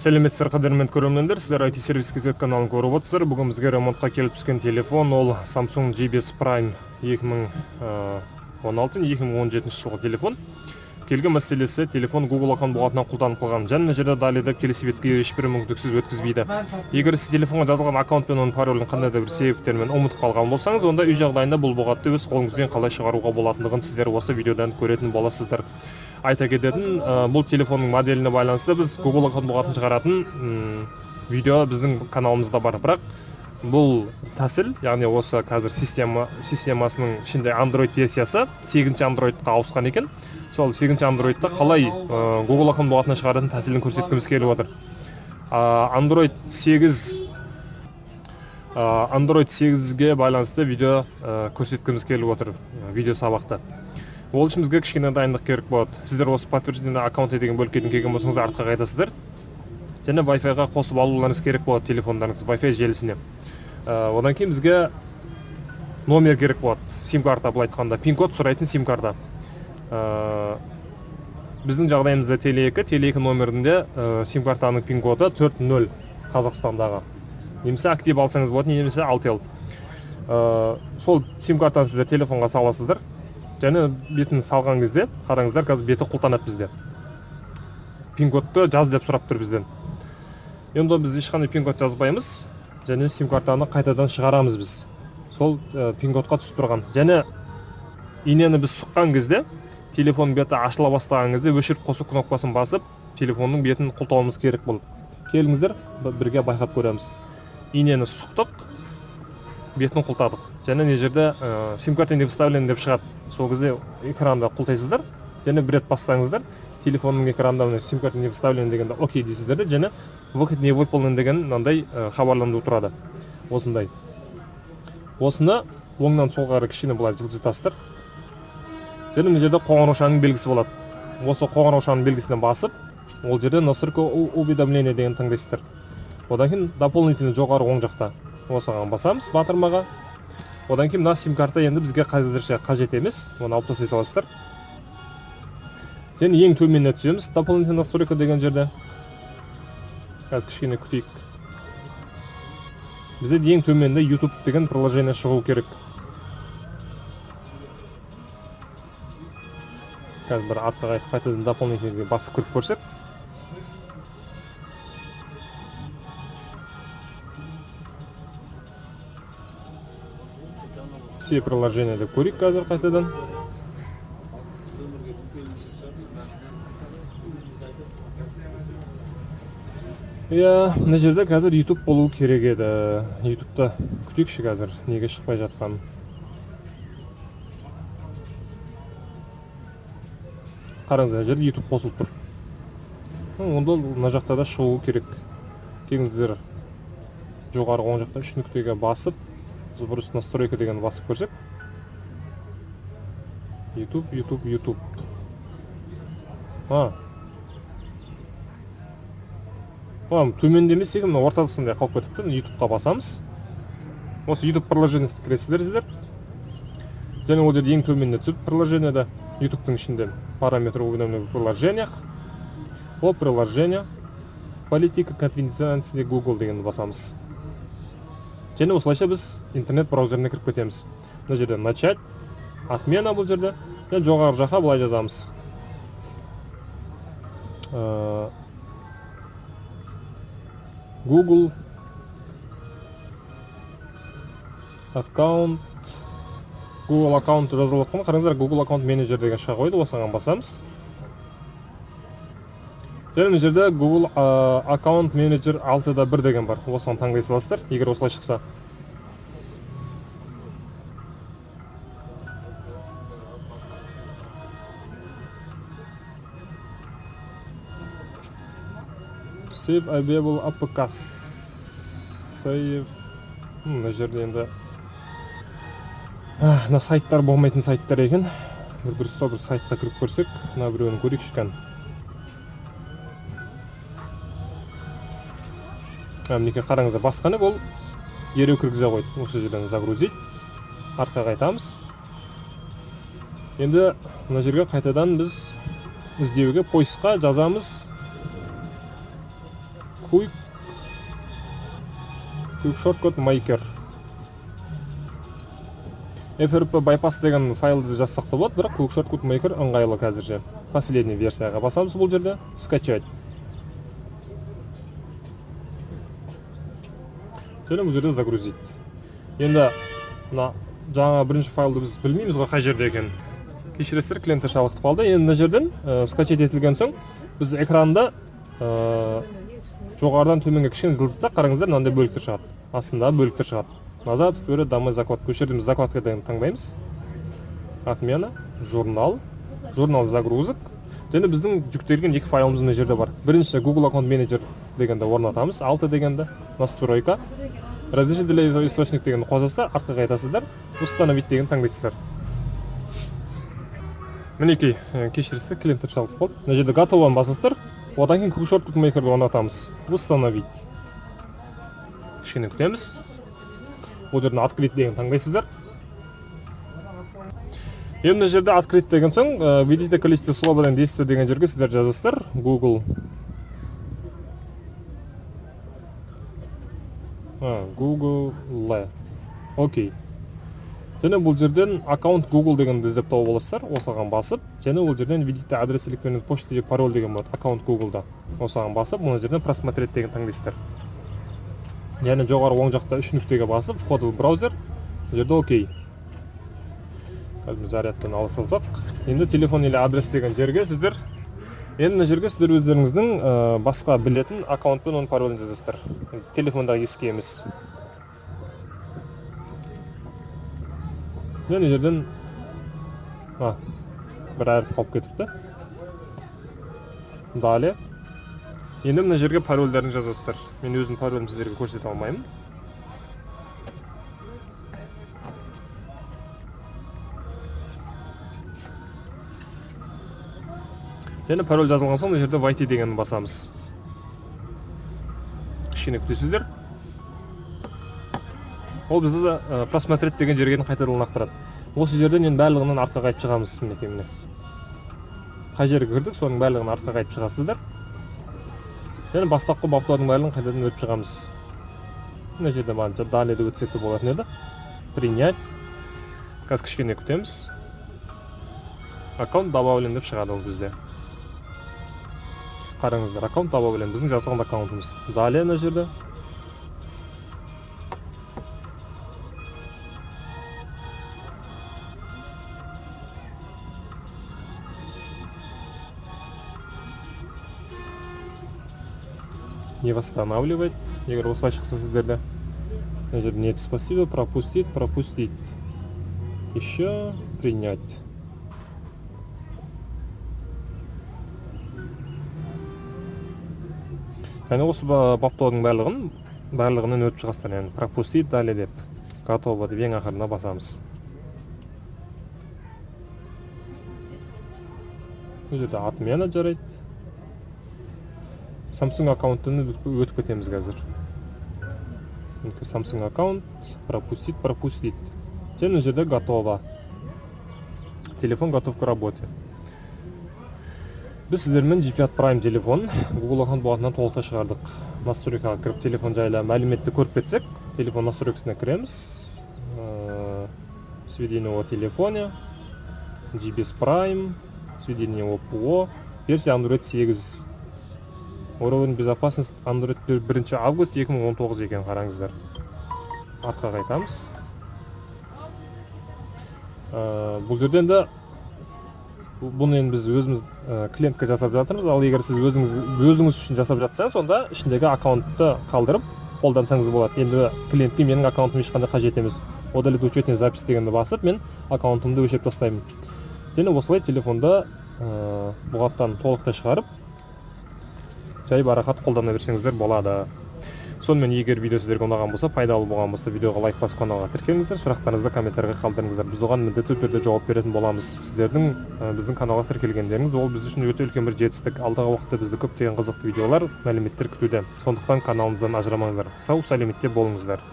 Сәлеметсіздер қадірменді көрермендер, сіздер IT сервис кезек каналын көріп отырсыздар. Бүгін бізге ремонтқа келіп түскен телефон, ол Samsung J5 Prime 2016-2017 жылғы телефон. Келген мәселесі, телефон Google аккаунт болғатынан қолданып қалған. Және жерде даледе келесі бетке ешбір мүмкіндіксіз өткізбейді. Егер сіз телефонға жазылған аккаунт пен оның паролін қандай да бір себептермен ұмытып қалған болсаңыз, онда үй жағдайында бұл бұғатты өз қолыңызбен қалай шығаруға болатындығын сіздер осы видеодан көретін боласыздар. Айта кететін, бұл телефонның моделіне байланысты біз Google аккаунт болғатын шығаратын видео біздің каналымызда бар. Бірақ бұл тәсіл, яғни осы қазір системасының ішінде Android версиясы 8-ші Androidқа ауысқан екен. Сол 8-ші Android'та қалай Google аккаунт болғатына шығаратын тәсілін көрсеткіміз келіп отыр. Android 8-ге байланысты видео көрсеткіміз келіп отыр, видео сабақты. Ол үшін бізге кішкене дайындық керек болады. Сіздер осы подтверждение аккаунты деген бөлкеден келген болсаңыз артқа қайтасыздар. Және Wi-Fi-ға қосып алуларыңыз керек болады телефондарыңыз, Wi-Fi желісіне. Одан кейін бізге номер керек болады. Сим-карта, былай айтқанда, пин-код сұрайтын сим-карта. Біздің жағдайымызда Теле2 номерінде сим-картаның пин-коды 40 Қазақстандағы. Немесе актив алсаңыз болады, немесе Алтел. Сол сим-картаны сіздер телефонға саласыздар. Және бетін салған кезде, қараңыздар, қазір беті құлтанады бізде. Пин-кодты жаз деп сұрап тұр бізден. Енді біз ешқандай пин-код жазбаймыз, және сим-картаны қайтадан шығарамыз біз. Сол пин-кодқа түсіп тұрған. Және инені біз сұққан кезде, телефонның беті ашыла бастаған кезде өшіріп қосу кнопкасын басып, телефонның бетін құлтауымыз керек болып. Келіңіздер, бірге байқап көреміз. Инені сұқтық, бетін құлтадық. Және не жерде сим-карта не вставлен деп шығады. Сол кезде экранда құлтайсыздар, және бір рет бассаңыздар, телефонның экранында сим-карта не вставлен дегенде окей дейсіздер, және выход не выполнен деген мынандай хабарланып тұрады. Осындай. Осыны оңнан солға қарай кішкене былай жылжытасыздар. Және мына жерде қоңыраушаның белгісі болады. Осы қоңыраушаның белгісінен басып, ол жерде настройка уведомления деген таңдайсыздар. Одан кейін дополнительный жоғары оң жақта осыған басамыз батырмаға. Одан кейін мына сим-карта енді бізге қазірше қажет емес, оны алып тастай саласыздар. Және ең төменіне түсеміз, дополнительный настройка деген жерде. Қазір кішкене күтейік. Бізде ең төменде YouTube деген приложение шығу керек. Қазір бір артқа қайтадан дополнительный басып көріп көрсек. Все приложения деп көрейік қазір қайтадан. Мына жерде қазір YouTube болу керек еді. YouTube'да күтейікші қазір, неге шықпай жатқан. Қараңыздар, жерде YouTube қосылып тұр. Онда мына жақта да шығу керек. Келіңіздер, жоғары оң жақта 3 нүктеге басып, бұрыс настройка деген басып көрсек. YouTube. Төменде емес екен, ортасында қалып кетіпті. YouTube-қа басамыз. Осы YouTube приложениесіне кіресіздер. Және ол жерде ең төменде түсіп приложениеде YouTube-тың ішінде параметры уведомления в приложениях. О приложения. Политика конфиденциальности Google дегенді басамыз. Және осылайша біз интернет браузеріне кіріп кетеміз. Мына жерде начать, отмена бұл жерде. Және жоғары жаққа былай жазамыз. Google аккаунт. Google аккаунты жазылып отқан. Қараңыздар, Google аккаунт менеджер деген шыға қойды. Осыған басамыз. Және мына жерде Google аккаунт менеджер 6.1 деген бар. Осыған таңдай саласыздар, егер осылай шықса. Save available APK. Save. Мына жерде енді мына сайттар болмайтын сайттар екен. Бір сайтқа кіріп көрсек, мына біреуін көрейік шыққан. Мінекей қараңыздар, басқаны бұл ереу кіргізе қойды. Осы жерден загрузить. Артқа қайтамыз. Енді мына жерге қайтадан біз іздеуге поисқа жазамыз Quick Shortcut Maker. FRP bypass деген файлды жазсақ та болады, бірақ Quick Shortcut Maker ыңғайлы қазірше. Последний версияға басамыз бұл жерде, скачать. Және бұл жерде загрузить. Енді жаңа бірінші файлды біз білмейміз ғой қай жерде екен. Кешіресіздер, клиенттер шалықтып қалды. Енді мына жерден скачать етілген соң біз экранда жоғарыдан төменге кішкене жылжытсақ, қараңыздар, мынандай бөліктер шығады. Астында бөліктер шығады. Назад, вперед, домой, закладка. Осы жерде біз закладка деген таңдаймыз. Отмена, журнал загрузок. Және біздің жүктелген екі файлымыз мына жерде бар. Бірінші Google Account Manager дегенді орнатамыз, 6 дегенді, настройка. Разрешить для источник дегенді қосасыздар, артқа қайтасыздар, установить деген таңдайсыздар. Мінекей, кешірісті клиенттер шалып болды. Мына жерде готовыны басасыздар. Одан кейін Quick Shortcut Maker'ды орнатамыз. Установить. Кішкене күтеміз. Бұл жерден открыть деген таңдайсыздар. Енді мына жерде открыть деген соң, видите количество свободных действий деген жерге сіздер жазасыздар. Google Окей. Және бұл жерден аккаунт Google дегенді іздеп тауып аласыздар, осыған басып, және бұл жерден видите адрес электронный почта деген пароль деген болады, аккаунт Google'да. Осыған басып, бұл жерден просмотреть деген таңдайсыздар. Яғни жоғары оң жақта 3 нүктеге басып, вход в браузер, бұл жерде окей. Қазір зарядтан ала салсақ. Енді телефон или адрес деген жерге сіздер, енді мына жерге сіздер өздеріңіздің басқа білетін аккаунтпен оның паролін жазасыздар. Телефондағы ескі емес. Мына жерден бір әріп қалып кетіпті. Далее. Енді мына жерге парольдарын жазасыздар. Мен өзім паролім сіздерге көрсете алмаймын. Және пароль жазылған соң мына жерде войти дегенді басамыз. Кішкене күтесіздер. Ол бізді просмотреть деген жерге қайтадан лақтырады. Осы жерден енді барлығынан артқа қайтып шығамыз. Міне. Қай жерге кірдік, соның барлығынан артқа қайтып шығасыздар. Және бастапқы баптаудың барлығын қайтадан өтіп шығамыз. Мына жерде маған даледе өтсек те болатын еді. Принять. Қазір кішкене күтеміз. Аккаунт добавлен деп шығады ол бізде. Қараңыздар, аккаунт добавлен, біздің жазылған аккаунтымыз. Далее мына жерде. Не восстанавливать. Егер осылай шықса сіздерде. Мына жерде нет спасибо, пропустить. Еще принять. Яғни осы баптаудың барлығынан өтіп шығасыздар. Яғни пропустить далее деп. Готово деп ең ақырына басамыз. Бұл жерде отмена жарайды. Samsung аккаунттан өтіп кетеміз қазір. Samsung аккаунт, пропустить. Және мына жерде готово. Телефон готов к работе. Біз сіздермен GP Prime телефон Google аккаунт болатынан толықтай шығардық. Настройкаға кіріп телефон жайлы мәліметті көріп кетсек, телефон настройкасына кіреміз. Сведение о телефоне, GPS Prime, сведение о ПО, версия Android 8. Уровень безопасности Android 1 август 2019 екен, қараңыздар. Артқа қайтамыз. Бұл жерден де бұны енді біз өзіміз клиентке жасап жатырмыз. Ал егер сіз өзіңіз үшін жасап жатсаңыз, сонда ішіндегі аккаунтты қалдырып қолдансаңыз болады. Енді клиентке менің аккаунтым ешқандай қажет емес. Удалить учетный запись дегенді басып, мен аккаунтымды өшіріп тастаймын. Және осылай телефонда бұғаттан толықтай шығарып, жай барақат қолдана берсеңіздер болады. Сонымен егер видео сіздерге ұнаған болса, пайдалы болған болса, видеоға лайк басып каналға тіркеліңіздер, сұрақтарыңызды комментарийға қалдырыңыздар. Біз оған міндетті түрде жауап беретін боламыз. Сіздердің біздің каналға тіркелгендеріңіз ол біз үшін өте үлкен бір жетістік. Алдағы уақытта бізді көптеген қызықты видеолар, мәліметтер күтуде. Сондықтан каналымыздан ажырамаңыздар. Сау, сәлеметте болыңыздар.